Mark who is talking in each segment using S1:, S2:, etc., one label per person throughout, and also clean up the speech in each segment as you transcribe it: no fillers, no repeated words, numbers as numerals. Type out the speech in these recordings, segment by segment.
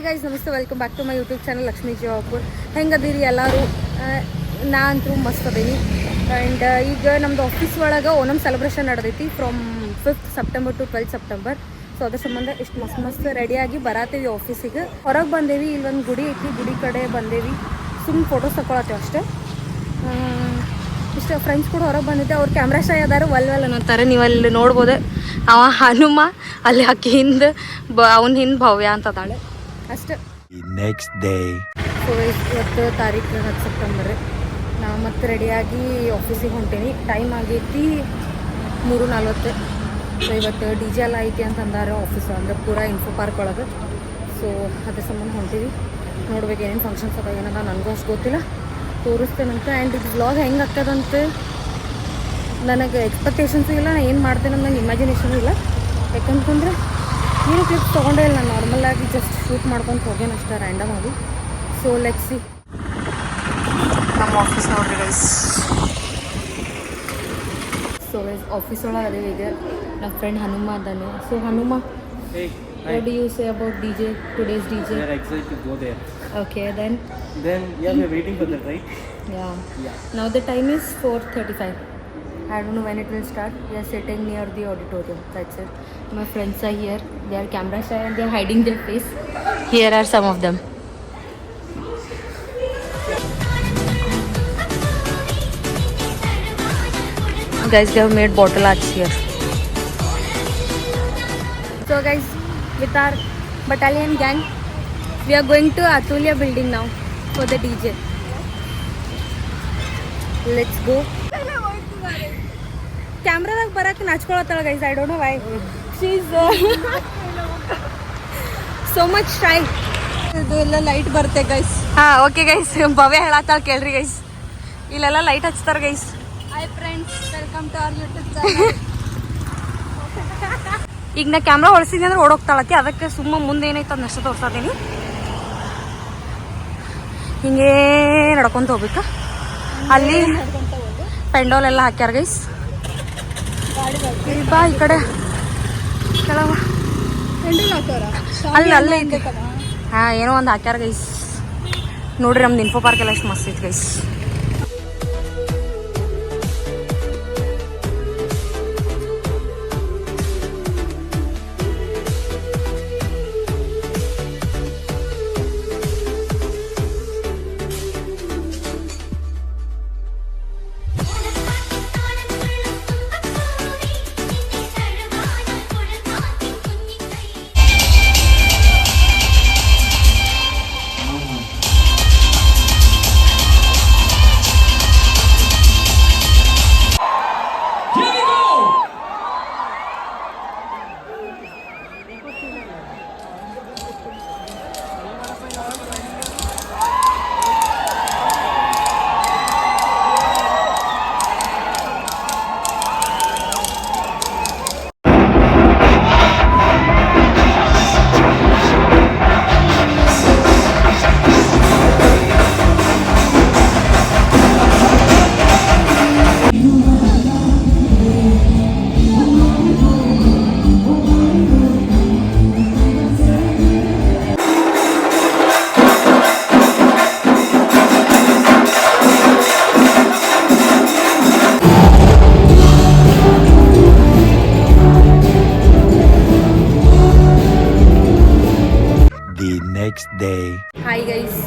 S1: Guys ನಮಸ್ತೆ, welcome back to my YouTube channel Lakshmi Jawapur. ಹೆಂಗದೀರಿ ಎಲ್ಲರೂ? ನಾ ಅಂತೂ ಮಸ್ತ್ ಅದೀನಿ. ಆ್ಯಂಡ್ ಈಗ ನಮ್ಮದು ಆಫೀಸ್ ಒಳಗೆ ಓಣಮ್ ಸೆಲೆಬ್ರೇಷನ್ ನಡೆದೈತಿ from 5th September to 12th September. So ಅದ್ರ ಸಂಬಂಧ ಇಷ್ಟು ಮಸ್ತ್ ರೆಡಿಯಾಗಿ ಬರತ್ತೀವಿ ಆಫೀಸಿಗೆ. ಹೊರಗೆ ಬಂದೇವಿ, ಇಲ್ಲೊಂದು ಗುಡಿ ಐತಿ, ಗುಡಿ ಕಡೆ ಬಂದೇವಿ. ಸುಮ್ಮನೆ ಫೋಟೋಸ್ ತಗೊಳತ್ತೇವೆ ಅಷ್ಟೇ. ಇಷ್ಟು ಫ್ರೆಂಡ್ಸ್ ಕೂಡ ಹೊರಗೆ ಬಂದಿದ್ದೆ. ಅವ್ರು ಕ್ಯಾಮ್ರಾ ಶೈ ಅದಾರು, ಒಲ್ ಅನ್ನೋತಾರೆ. ನೀವು ಅಲ್ಲಿ ನೋಡ್ಬೋದು, ಅವ ಹನುಮ, ಅಲ್ಲಿ ಅಕ್ಕಿ ಹಿಂದೆ ಅವನ ಹಿಂದೆ ಭವ್ಯ ಅಂತ ಅದಾಳೆ ಅಷ್ಟೇ.
S2: Next day.
S1: ಸೊ ಇವತ್ತು ತಾರೀಕು 10 ಸೆಪ್ಟೆಂಬರ್. ನಾವು ಮತ್ತೆ ರೆಡಿಯಾಗಿ ಆಫೀಸಿಗೆ ಹೊಂಟೀನಿ. ಟೈಮ್ ಆಗೈತಿ 3:40. ಸೊ ಇವತ್ತು ಡಿ ಜೆ ಎಲ್ಲ ಐತಿ ಅಂತ ಅಂದಾರೆ ಆಫೀಸ್ ಅಂದರೆ ಪೂರಾ ಇನ್ಫೋ ಪಾರ್ಕ್ ಒಳಗೆ. ಸೊ ಅದ್ರ ಸಂಬಂಧ ಹೊಂಟೀವಿ. ನೋಡ್ಬೇಕು ಏನೇನು ಫಂಕ್ಷನ್ಸ್ ಅದ ಏನದ, ನನಗೂ ಅಷ್ಟು ಗೊತ್ತಿಲ್ಲ, ತೋರಿಸ್ತೇನಂತ. ಆ್ಯಂಡ್ ಇದು ವ್ಲಾಗ್ ಹೆಂಗೆ ಆಗ್ತದಂತೆ ನನಗೆ ಎಕ್ಸ್ಪೆಕ್ಟೇಷನ್ಸು ಇಲ್ಲ, ನಾನು ಏನು ಮಾಡ್ತೇನೆ ಅನ್ನೋ ನಂಗೆ ಇಮ್ಯಾಜಿನೇಷನ್ ಇಲ್ಲ. ಯಾಕಂತಂದರೆ ಏನು ಕ್ಲಿಪ್ಸ್ ತೊಗೊಂಡೇ ಇಲ್ಲ, ನಾನು ನಾರ್ಮಲಾಗಿ ಜಸ್ಟ್ ಶೂಟ್ ಮಾಡ್ಕೊಂಡು ಹೋಗೇನು ಅಷ್ಟೇ ರ್ಯಾಂಡಮ್ ಆಗಿ. So let's see. ನಮ್ಮ ಆಫೀಸ್ ನೋಡ್ರಿ ಗೈಸ್. ಸೊ ಗೈಸ್ ಆಫೀಸ್ ಒಳಗೆ ಅದೇ ಈಗ ನಮ್ಮ ಫ್ರೆಂಡ್ ಹನುಮ ಅದಾನೆ. So Hanuma, what do you say about DJ, today's DJ?
S3: We are excited to go there.
S1: Okay, then
S3: Yeah, we are waiting for that, right?
S1: yeah. Now the time is 4:35. I don't know when it will start. We are sitting near the auditorium. That's it. My friends are here. They are camera shy and they are hiding their face. Here are some of them. Guys, they have made bottle arts here. So guys, with our battalion gang, we are going to Atulya building now for the DJ. Let's go. ಕ್ಯಾಮ್ರಾದಾಗ ಬರಕ್ಕೆ ನಾಚ್ಕೊಳತ್ತಾಳ guys. I don't know why she is so much shy. ಇದು ಎಲ್ಲ light ಬರುತ್ತೆ guys. ಹಾಂ okay guys, ಭವ್ಯ ಹೇಳತ್ತಾಳ ಕೇಳ್ರಿ guys. ಇಲ್ಲೆಲ್ಲ light ಹಚ್ತಾರೆ guys. Hi friends, welcome to our YouTube channel. ಈಗ ನಾ ಕ್ಯಾಮ್ರಾ ಹೊಳ್ಸಿದ್ನಿ ಅಂದ್ರೆ ಓಡೋಗ್ತಾಳತಿ, ಅದಕ್ಕೆ ಸುಮ್ಮ ಮುಂದೆ ಏನೈತೆ ಅದನ್ನ ಅಷ್ಟೇ ತೋರ್ಸಾದೀನಿ. ಹಿಂಗೇ ನಡ್ಕೊಂತ ಹೋಗ್ಬೇಕಾ. ಅಲ್ಲಿ ಪೆಂಡೋಲ್ ಎಲ್ಲ ಹಾಕ್ಯಾರ ಗೈಸ್. ಬಾ ಈ ಕಡೆ ಕೆಳಗ ಅಲ್ಲಿ ಅಲ್ಲೇ ಐತಿ. ಹಾಂ ಏನೋ ಒಂದು ಹಾಕ್ಯಾರ ಗೈಸ್. ನೋಡ್ರಿ ನಮ್ದು ಇನ್ಫೋ ಪಾರ್ಕ್ ಎಲ್ಲ ಎಷ್ಟು ಮಸ್ತ್ ಐತಿ guys.
S2: Next day.
S1: Hi guys,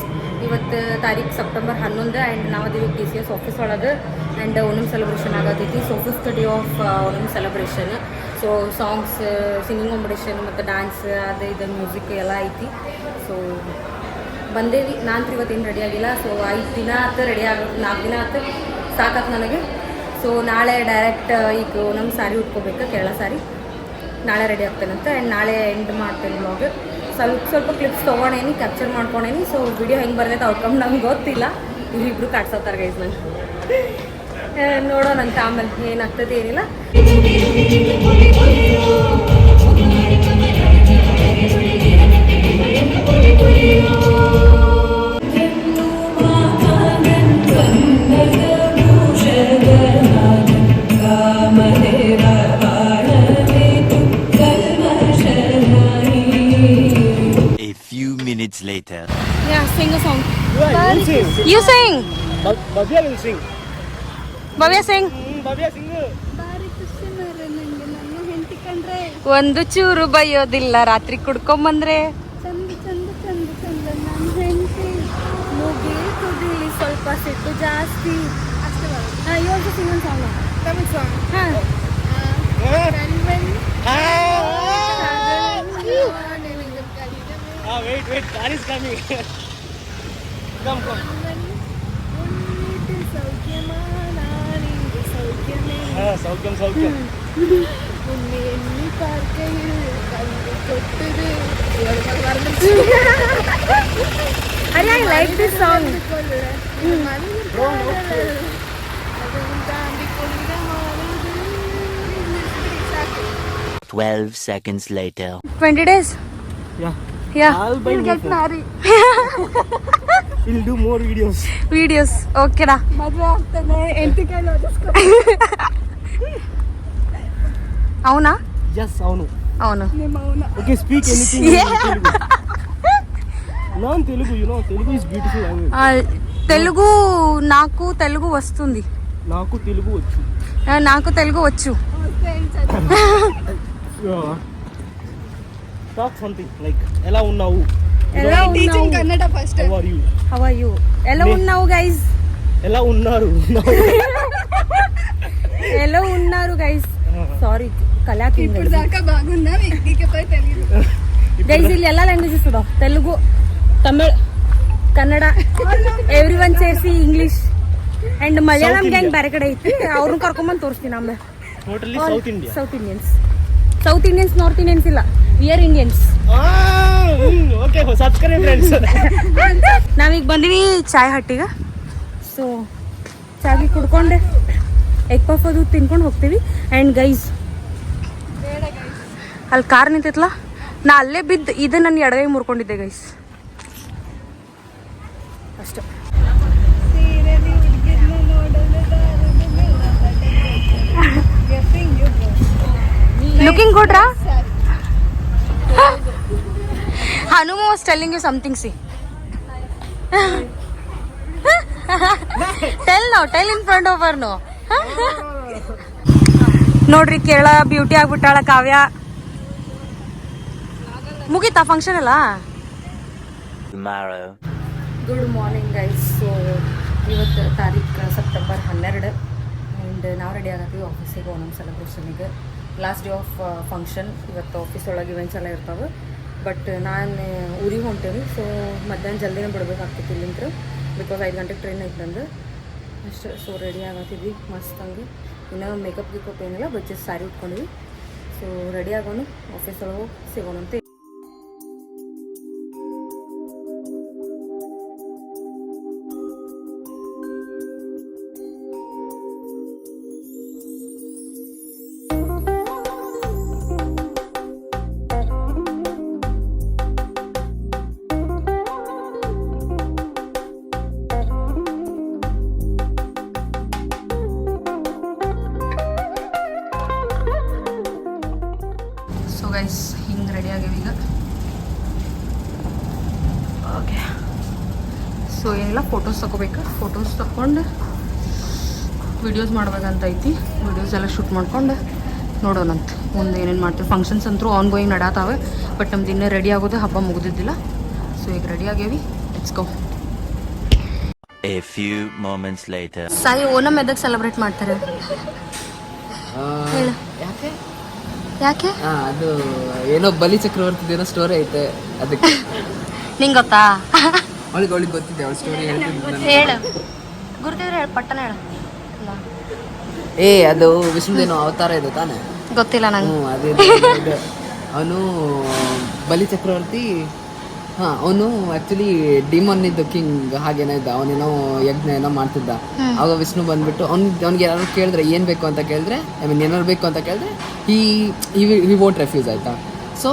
S1: ಇವತ್ತು ತಾರೀಕು ಸೆಪ್ಟೆಂಬರ್ 11 ಆ್ಯಂಡ್ ನಾವು ಅದೀವಿ TCS ಆಫೀಸ್ ಒಳಗೆ. ಆ್ಯಂಡ್ ಓಣಮ್ ಸೆಲೆಬ್ರೇಷನ್ ಆಗತೈತಿ. So 5th day of Onam celebration. So songs, singing competition ಮತ್ತು ಡ್ಯಾನ್ಸ್, ಅದು ಇದು ಮ್ಯೂಸಿಕ್ ಎಲ್ಲ ಐತಿ. ಸೊ ಬಂದೇವಿ. ನಾನು ಇವತ್ತೇನು ರೆಡಿ ಆಗಿಲ್ಲ. ಸೊ 5 ದಿನ ಆಯ್ತು ರೆಡಿ ಆಗ, 4 ದಿನ ಆಯ್ತು, ಸಾಕಾಯ್ತು ನನಗೆ. ಸೊ ನಾಳೆ ಡೈರೆಕ್ಟ್ ಈಗ ಓಣಮ್ ಸ್ಯಾರಿ ಉಟ್ಕೋಬೇಕು, ಕೇರಳ ಸ್ಯಾರಿ. ನಾಳೆ ರೆಡಿ ಆಗ್ತೇನಂತೆ. ಆ್ಯಂಡ್ ನಾಳೆ ಎಂಡ್ ಮಾಡ್ತೇನೆ ವ್ಲಾಗ್. ಸ್ವಲ್ಪ ಕ್ಲಿಪ್ಸ್ ತೊಗೊಂಡೇನಿ, ಕ್ಯಾಪ್ಚರ್ ಮಾಡ್ಕೊಂಡೇನಿ. ಸೊ ವಿಡಿಯೋ ಹೆಂಗೆ ಬರ್ತೈತೆ ಔಟ್ಕಮ್ ನಮ್ಗೆ ಗೊತ್ತಿಲ್ಲ. ಇಲ್ಲಿಬ್ರು ಕಾಡ್ಸೋತಾರೆ ಗೈಸ್. ನಂಗೆ ನೋಡೋಣಂತ ಆಮೇಲೆ ಏನಾಗ್ತದೆ ಏನಿಲ್ಲ.
S2: few minutes later.
S1: Yeah, sing a song.
S3: You sing.
S1: You sing.
S3: Bhavya will sing.
S1: Bhavya sing.
S3: Bhavya sing.
S1: ಒಂದು ಚೂರು ಬೈಯೋದಿಲ್ಲ ರಾತ್ರಿ ಕುಡ್ಕೊಂಬಂದ್ರೆ ಮುಗಿಲಿ ಸ್ವಲ್ಪ ಸಿಟ್ಟು ಜಾಸ್ತಿ ಅಯ್ಯೋ Singh song
S3: Wait, car is coming. Come. ಸೌಖ್ಯಂ.
S1: I like this song.
S2: 12 seconds later.
S1: 20 days. Yeah.
S3: I'll buy
S1: We'll
S3: new
S1: get
S3: phone.
S1: married.
S3: We'll do more videos.
S1: Videos. Okay da. అవునా
S3: Yes, avunu.
S1: అవును
S3: Okay, speak anything in Telugu. Non-Telugu, Telugu is beautiful language.
S1: Telugu నాకు తెలుగు వస్తుంది
S3: నాకు తెలుగు వచ్చు.
S1: నాకు తెలుగు వచ్చు
S3: Talk something like ఎలా ఉన్నావు?
S1: Teaching
S4: Kannada first.
S3: How are you?
S1: ఎలా ఉన్నావు గైస్
S3: ఎలా ఉన్నారు?
S1: ఎలా ఉన్నారు గైస్ సారీ కలాకి
S4: ఇప్పుడు దాకా బాగున్నా ఇకపై తెలియదు.
S1: ಗೈಸ್ ಇಲ್ಲಿ ಎಲ್ಲ ಲ್ಯಾಂಗ್ವೇಜಸ್ ಇದಾವ ತೆಲುಗು ತಮಿಳ್ ಕನ್ನಡ ಎವ್ರಿ ಒನ್ ಸೇರಿಸಿ ಇಂಗ್ಲಿಷ್ ಅಂಡ್ ಮಲಯಾಳಂ ಗ್ಯಾಂಗ್ ಬೇರೆ ಕಡೆ ಐತಿ ಅವ್ರನ್ನ ಕರ್ಕೊಂಬಂದು ತೋರಿಸ್ತೀನಿ ಆಮೇಲೆ
S3: Totally South India.
S1: South Indians North Indians ಇಲ್ಲ we are Indians
S3: Okay, subscribe friends.
S1: ನಾವೀಗ ಬಂದಿವಿ ಚಾಯ್ ಹಟ್ಟಿಗೆ ಸೊ ಚಾಗಿ ಕುಡ್ಕೊಂಡೆ ಎಗ್ ಪಫ್ ಅದು ತಿನ್ಕೊಂಡು ಹೋಗ್ತೀವಿ ಆ್ಯಂಡ್ ಗೈಸ್ ಅಲ್ಲಿ ಕಾರ್ ನಿಂತೈತಲ್ಲ ನಾ ಅಲ್ಲೇ ಬಿದ್ದು ಇದು ನನ್ನ ಎಡಗೈ ಮುರ್ಕೊಂಡಿದ್ದೆ ಗೈಸ್ ಅಷ್ಟೇ ಲುಕಿಂಗ್ ಗುಡ್ ರಾ Hanuma was telling you something, see. Tell in front of her, no. ನೋಡ್ರಿ ಕೇರಳ ಬ್ಯೂಟಿ ಆಗ್ಬಿಟ್ಟಾಳ ಕಾವ್ಯ ಮುಗೀತಾ ಫಂಕ್ಷನ್ ಅಲ್ಲ
S2: Tomorrow.
S1: Good morning guys so ಇವತ್ತು ತಾರೀಕು ಸೆಪ್ಟೆಂಬರ್ 12 ಆ್ಯಂಡ್ ನಾವು ರೆಡಿ ಆಗತ್ತೀವಿ ಆಫೀಸಿಗೆ ಓಣಂ ಸೆಲೆಬ್ರೇಷನಿಗೆ ಲಾಸ್ಟ್ ಡೇ ಆಫ್ ಫಂಕ್ಷನ್ ಇವತ್ತು ಆಫೀಸ್ ಒಳಗೆ ಇವೆಂಟ್ಸ್ ಎಲ್ಲ ಇರ್ತಾವೆ ಬಟ್ ನಾನು ಊರಿಗೆ ಹೊಂಟೇನಿ ಸೊ ಮಧ್ಯಾಹ್ನ ಜಲ್ದಿನೇ ಬಿಡ್ಬೇಕಾಗ್ತೈತಿ ಇಲ್ಲಿಂದ ಬಿಕಾಸ್ 5 ಗಂಟೆಗೆ ಟ್ರೈನ್ ಐತೆ ನಂದು ಅಷ್ಟೇ ಸೊ ರೆಡಿ ಆಗತ್ತಿದ್ವಿ ಮಸ್ತ್ ಹಂಗೆ ಇನ್ನೂ ಮೇಕಪ್ ಗಿಕಪ್ ಏನಿಲ್ಲ ಬಟ್ ಜಸ್ಟ್ ಸ್ಯಾರಿ ಉಟ್ಕೊಂಡಿವಿ ಸೊ ರೆಡಿ ಆಗೋನು ಆಫೀಸ್ ಒಳಗೆ ಹೋಗಿ ಸಿಗೋಣಂತೆ ಸೊ ಗೈಸ್ ಹಿಂಗೆ ರೆಡಿ ಆಗ್ಯಾವ ಈಗ ಓಕೆ ಸೊ ಏನಿಲ್ಲ ಫೋಟೋಸ್ ತಗೋಬೇಕು ಫೋಟೋಸ್ ತಗೊಂಡು ವಿಡಿಯೋಸ್ ಮಾಡ್ಬೇಕಂತ ಐತಿ ವಿಡಿಯೋಸ್ ಎಲ್ಲ ಶೂಟ್ ಮಾಡ್ಕೊಂಡು ನೋಡೋಣಂತ ಮುಂದೆ ಏನೇನು ಮಾಡ್ತೀವಿ ಫಂಕ್ಷನ್ಸ್ ಅಂತೂ ಆನ್ ಗೋಯಿಂಗ್ ನಡಾತಾವೆ ಬಟ್ ನಮ್ದು ಇನ್ನೂ ರೆಡಿ ಆಗೋದು ಹಬ್ಬ ಮುಗಿದಿದ್ದಿಲ್ಲ ಸೊ ಈಗ ರೆಡಿ ಆಗ್ಯಾವಿ let's go
S2: A few moments later.
S1: Sai Onam ಎದಕ್ಕೆ ಸೆಲೆಬ್ರೇಟ್ ಮಾಡ್ತಾರೆ ಹೇಳು
S5: ಯಾಕೆ
S1: ಯಾಕೆ
S5: ಅದು ಏನೋ ಬಲಿ ಚಕ್ರವರ್ತಿದೇನೋ ಸ್ಟೋರಿ ಐತೆ ಅದಕ್ಕೆ
S1: ನಿಂಗೆ ಗೊತ್ತಾ
S5: ಅವಳಿಗೆ ಗೊತ್ತಿದೆ ಅವಳ ಸ್ಟೋರಿ ಹೇಳ್ತಿದ್ದೆ
S1: ಹೇಳು ಗುರುತಿದ್ರೆ ಹೇಳು ಪಟ್ಟಣ ಹೇಳು
S5: ಏ ಅದು ವಿಷ್ಣುದೇನೋ ಅವತಾರ ಇದೆ ತಾನೆ
S1: ಗೊತ್ತಿಲ್ಲ ನಂಗೆ
S5: ಅದೇ ಅವನು ಬಲಿ ಚಕ್ರವರ್ತಿ ಅವನು ಆಕ್ಚುಲಿ ಡಿಮನ್ ಇದ್ದು ಕಿಂಗ್ ಹಾಗೇನೋ ಇದ್ದ ಅವನೇನೋ ಯಜ್ಞ ಏನೋ ಮಾಡ್ತಿದ್ದ ಆಗ ವಿಷ್ಣು ಬಂದ್ಬಿಟ್ಟು ಅವ್ನಿಗೆ ಏನಾದ್ರು ಕೇಳಿದ್ರೆ ಏನು ಬೇಕು ಅಂತ ಕೇಳಿದ್ರೆ ಐ ಮೀನ್ ಏನಾದ್ರು ಬೇಕು ಅಂತ ಕೇಳಿದ್ರೆ ಈ ವೋಟ್ ರೆಫ್ಯೂಸ್ ಆಯ್ತಾ ಸೊ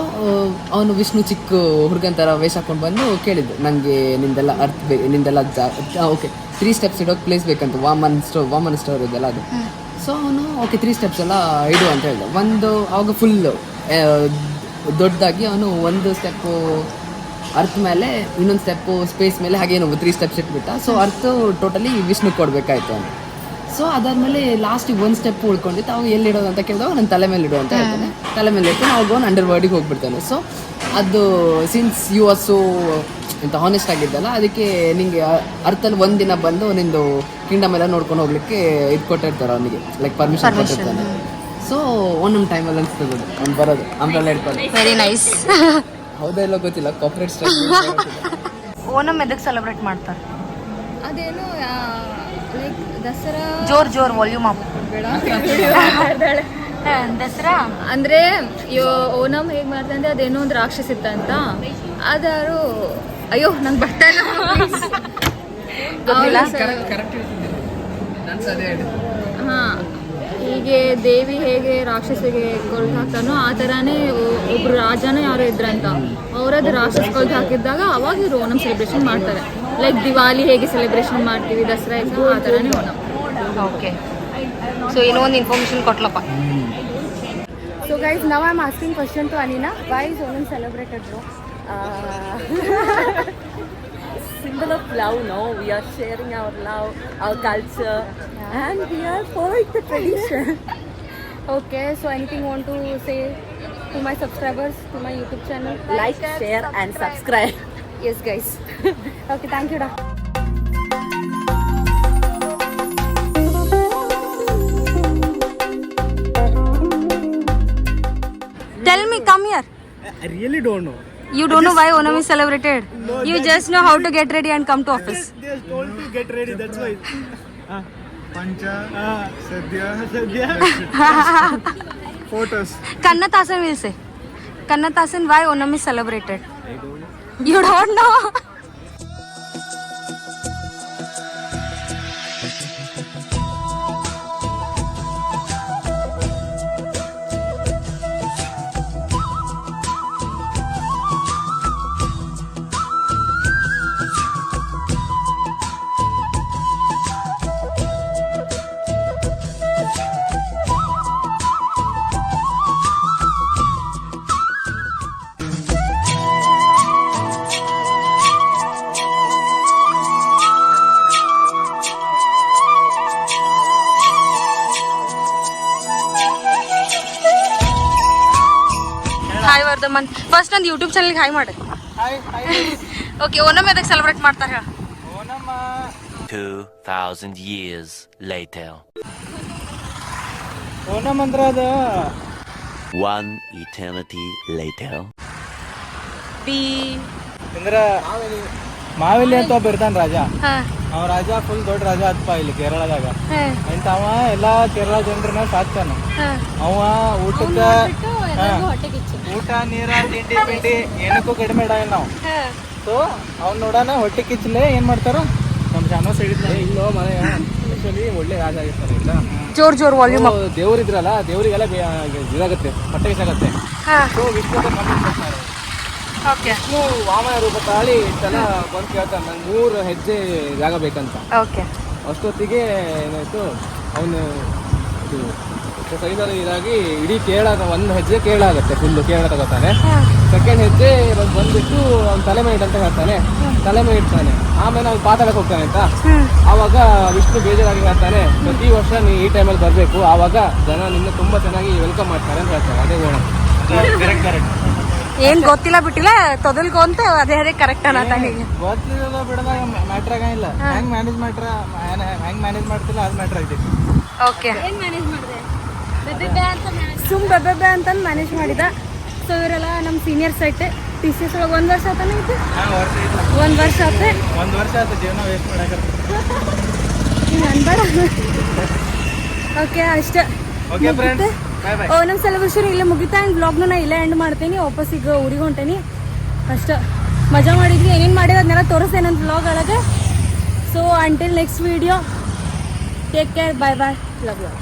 S5: ಅವನು ವಿಷ್ಣು ಚಿಕ್ಕ ಹುಡುಗನ ಥರ ವೇಷ ಹಾಕೊಂಡು ಬಂದು ಕೇಳಿದ್ದು ನನಗೆ ನಿಂದೆಲ್ಲ ನಿಂದೆಲ್ಲ ಓಕೆ 3 ಸ್ಟೆಪ್ಸ್ ಇಡೋಕೆ ಪ್ಲೇಸ್ ಬೇಕಂತ ವಾಮನ್ ಸ್ಟೋರ್ ಇದೆಲ್ಲ ಅದು ಸೊ ಅವನು ಓಕೆ 3 ಸ್ಟೆಪ್ಸ್ ಎಲ್ಲ ಇಡು ಅಂತ ಹೇಳಿದ ಒಂದು ಅವಾಗ ಫುಲ್ಲು ದೊಡ್ಡದಾಗಿ ಅವನು ಒಂದು ಸ್ಟೆಪ್ಪು ಅರ್ತ್ ಮೇಲೆ ಇನ್ನೊಂದು ಸ್ಟೆಪ್ಪು ಸ್ಪೇಸ್ ಮೇಲೆ ಹಾಗೆ ಏನೋ 3 ಸ್ಟೆಪ್ಸ್ ಇಟ್ಬಿಟ್ಟ. ಸೊ ಅರ್ತ್ ಟೋಟಲಿ ವಿಷ್ಣು ಕೊಡಬೇಕಾಯ್ತು ಅಂತ. ಸೊ ಅದಾದಮೇಲೆ ಲಾಸ್ಟಿಗೆ ಒಂದು ಸ್ಟೆಪ್ ಉಳ್ಕೊಂಡಿತ್ತು. ಅವಾಗ ಎಲ್ಲಿಡೋದು ಅಂತ ಕೇಳಿದಾಗ ನನ್ನ ತಲೆ ಮೇಲೆ ಇಡು ಅಂತ ಹೇಳ್ತಾನೆ. ತಲೆ ಮೇಲೆ ಇರ್ತಾನೆ. ಅವಾಗ ಅವ್ನು ಅಂಡರ್ ವರ್ಡಿಗೆ ಹೋಗ್ಬಿಡ್ತಾನೆ. ಸೊ ಅದು ಸಿನ್ಸ್ ಯು ಆರ್ ಸೋ ಅಂತ ಹಾನೆಸ್ಟ್ ಆಗಿದ್ದಲ್ಲ, ಅದಕ್ಕೆ ನಿಂಗೆ ಅರ್ಥಲ್ಲಿ ಒಂದಿನ ಬಂದು ನಿಂದು ಕಿಂಗ್ಡಮ್ ಎಲ್ಲ ನೋಡ್ಕೊಂಡು ಹೋಗ್ಲಿಕ್ಕೆ ಇದು ಕೊಟ್ಟಿರ್ತಾರೆ ಅವನಿಗೆ, ಲೈಕ್ ಪರ್ಮಿಷನ್ ಕೊಟ್ಟಿರ್ತಾನೆ. ಸೊ ಒಂದೊಂದು ಟೈಮಲ್ಲಿ ಅನಿಸ್ತದೆ ಅವ್ನು ಬರೋದು ಅಂಬ್ರೆಲ್ಲ ಹಿಡ್ಕೊಂಡು.
S1: Very nice.
S5: ಹೌದಾ ಇಲ್ಲ ಗೊತ್ತಿಲ್ಲ, ಕಾಪರೇಟ್ ಸ್ಟ್ರೈಕ್.
S1: ಓಣಂ ಎದಕ್ಕೆ ಸೆಲೆಬ್ರೇಟ್ ಮಾಡ್ತಾರೆ?
S4: ಅದೇನು ಲೈಕ್ ದಸರಾ
S1: ಜೋರ್ ವಾಲ್ಯೂಮ್ ಅಪ್. ದಸರಾ
S4: ಅಂದ್ರೆ ಓಣಂ ಹೇಗ್ ಮಾಡ್ತಾರೆ ಅಂದ್ರೆ ಅದೇನೋ ಒಂದು ರಾಕ್ಷಸ ಇತ್ತಂತ. ಅದಾರು ಅಯ್ಯೋ ನಂಗೆ ಬರ್ತಾ ಇಲ್ಲ. ಹಾ, ಹೀಗೆ ದೇವಿ ಹೇಗೆ ರಾಕ್ಷಸಿಗೆ ಕೊಲ್ದು ಹಾಕ್ತಾನೋ ಆ ಥರನೇ ಒಬ್ರು ರಾಜನ ಯಾರೋ ಇದ್ರಂತ. ಅವರದ್ದು ರಾಕ್ಷಸ ಕೊಲ್ದು ಹಾಕಿದ್ದಾಗ ಅವಾಗ ಇವರು ಓಣಂ ಸೆಲೆಬ್ರೇಷನ್ ಮಾಡ್ತಾರೆ. ಲೈಕ್ ದಿವಾಲಿ ಹೇಗೆ ಸೆಲೆಬ್ರೇಷನ್ ಮಾಡ್ತೀವಿ, ದಸರಾ ಆ ಥರನೇ ಓಣಂ.
S1: ಓಕೆ, ಸೊ ಏನೋ ಒಂದು information ಕೊಟ್ಲಪ್ಪ.
S6: So guys, now I'm asking question to Anina. Why is Onam celebrated, bro?
S7: Symbol of love, no? We are sharing our love, our culture, and we are following the tradition.
S6: Okay, so anything you want to say to my subscribers, to my YouTube channel?
S7: Like, share, and subscribe.
S6: Yes, guys. Okay, thank you, da.
S1: Tell me, come here.
S3: I really don't know.
S1: You don't know why Onam is celebrated? You just know how to get ready and come to office.
S3: They are told to get ready, that's why. Pancha, Sadhya. Photos.
S1: Kannatasan will say. Kannatasan, why Onam is celebrated? I don't know. You don't know? Hi Vardhaman, first ನಂದು YouTube ಚಾನಲ್ಗೆ hi ಮಾಡಿ. Okay, Onam ಎದಕ್ಕೆ celebrate ಮಾಡ್ತಾರೆ ಹೇಳ?
S2: 2000 years later.
S3: Onam ಅಂದ್ರೆ ಅದು
S2: One eternity later.
S3: ಅಂದ್ರೆ ಮಾವೆಲ್ಲಿ ಅಂತ ಒಬ್ಬ ಇರ್ತಾನ ರಾಜ.
S1: ಹಾಂ
S3: ಅವ ರಾಜ ಫುಲ್ ದೊಡ್ಡ ರಾಜ ಅಪ್ಪ ಇಲ್ಲಿ ಕೇರಳದಾಗ. ಅಂತ ಅವ ಎಲ್ಲಾ ಕೇರಳ ಜನರನ್ನ ಸಾಕ್ತಾನ. ಅವ ಊಟಕ್ಕ ಊಟ ನೀರ ತಿಂಡಿ ಪಿಂಡಿ ಏನಕ್ಕೂ ಕಡಿಮೆ ಇಡಲ್ಲ ನಾವು. ಸೊ ಅವ್ನ ನೋಡೋಣ ಹೊಟ್ಟೆ ಕಿಚ್ಚಲೆ ಏನ್ ಮಾಡ್ತಾರ, ನಮ್ ಚಾನಲ್ ಸೈಡ್ ಇಲ್ಲೋ ಮನೆ ಆಕ್ಚುಲಿ ಒಳ್ಳೆ ರಾಜ ಆಗಿರ್ತಾರೆ. ಇಲ್ಲ
S1: ಜೋರ್ ವಾಲ್ಯೂಮ್ ಅಪ್.
S3: ದೇವ್ರಿದ್ರಲ್ಲ, ದೇವ್ರಿಗೆಲ್ಲ ಇದಾಗತ್ತೆ, ಹೊಟ್ಟೆ ಕಿಚ್ಚಾಗತ್ತೆ. ಸೊ ವಿಷ್ಣು ಮಾಡ್ತಾರೆ. ವಿಷ್ಣು ವಾಮನ ರೂಪ ತಾಳಿ ಇಷ್ಟೆಲ್ಲ ಬಂದು ಕೇಳ್ತಾನೆ, ನಂಗೆ 3 ಹೆಜ್ಜೆ ಜಾಗ ಬೇಕಂತ.
S1: ಓಕೆ,
S3: ಅಷ್ಟೊತ್ತಿಗೆ ಏನಾಯ್ತು, ಅವನು ಸೈದಲ್ಲಿ ಇದಾಗಿ ಇಡೀ ಕೇರಳ 1 ಹೆಜ್ಜೆ ಕೇರಳ ಆಗುತ್ತೆ, ಫುಲ್ಲು ಕೇರಳ ತಗೋತಾನೆ. ಸೆಕೆಂಡ್ ಹೆಜ್ಜೆ ಬಂದ್ಬಿಟ್ಟು ಅವ್ನು ತಲೆ ಮೇಲೆ ಅಂತ ಹೇಳ್ತಾನೆ, ತಲೆ ಮೇಲೆ ಇಡ್ತಾನೆ. ಆಮೇಲೆ ಅವ್ನು ಪಾತಾಳಕ್ಕೆ ಹೋಗ್ತಾನೆ ಅಂತ. ಆವಾಗ ವಿಷ್ಣು ಬೇಜಾರಾಗಿ ಹೇಳ್ತಾನೆ, ಪ್ರತಿ ವರ್ಷ ನೀ ಈ ಟೈಮಲ್ಲಿ ಬರಬೇಕು, ಆವಾಗ ಜನ ನಿನ್ನ ತುಂಬ ಚೆನ್ನಾಗಿ ವೆಲ್ಕಮ್ ಮಾಡ್ತಾರೆ ಅಂತ ಹೇಳ್ತಾರೆ. ಅದೇ ಓಣಂ. ಕರೆಕ್ಟ್.
S1: ಏನ್ ಗೊತ್ತಿಲ್ಲ ಬಿಟ್ಟಿಲ್ಲ ತೊದಲ್ಕೊಂತ ಅದೇ ಕರೆಕ್ಟ್ ಅನ್ನತಾನೆ.
S3: ಗೊತ್ತಿಲ್ಲ ಬಿಡದಾಗ ಮ್ಯಾಟ್ರ್ ಆಗಿಲ್ಲ, ಹೆಂಗ್ ಮ್ಯಾನೇಜ್ ಮಾಡ್ತಿಲ್ಲ ಅದು ಮ್ಯಾಟ್ರ್ ಆಗ್ತೈತಿ.
S1: ಓಕೆ,
S4: ಏನ್ ಮ್ಯಾನೇಜ್ ಮಾಡಿದೆ?
S6: ಬೆಬ್ಬೆ ಅಂತ ಮ್ಯಾನೇಜ್ ಮಾಡಿದ. ಸೊ ಇವರೆಲ್ಲ ನಮ್ಮ ಸೀನಿಯರ್ಸ್ ಐತೆ. TCS ಒಳಗೆ 1 ವರ್ಷ ಆತಾನೆ ಐತೆ. 1 ವರ್ಷ ಆತೆ.
S3: 1 ವರ್ಷ ಆಯ್ತು ಜೀವನ ವೇಸ್ಟ್ ಮಾಡಕ್ಕೆ.
S6: ಹಿಂಗೆ ಅನ್ಬೇಡ. ಓಕೆ, ಅಷ್ಟೇ.
S3: Okay friends, bye bye.
S6: Onam celebration ಇಲ್ಲೇ ಮುಗಿತಾ. ಆ್ಯಂಡ್ ವ್ಲಾಗ್ನ ನಾ ಇಲ್ಲೇ ಎಂಡ್ ಮಾಡ್ತೀನಿ. ವಾಪಸ್ ಈಗ ಊರಿಗೆ ಹೊಂಟೇನಿ. ಅಷ್ಟೇ ಮಜಾ ಮಾಡಿದ್ವಿ. ಏನೇನು ಮಾಡಿದ್ವಿ ಅದನ್ನೆಲ್ಲ ತೋರಿಸ್ತೇನೆ ನನ್ನ ವ್ಲಾಗ್ ಒಳಗೆ. So until next video, take care, bye bye, love you.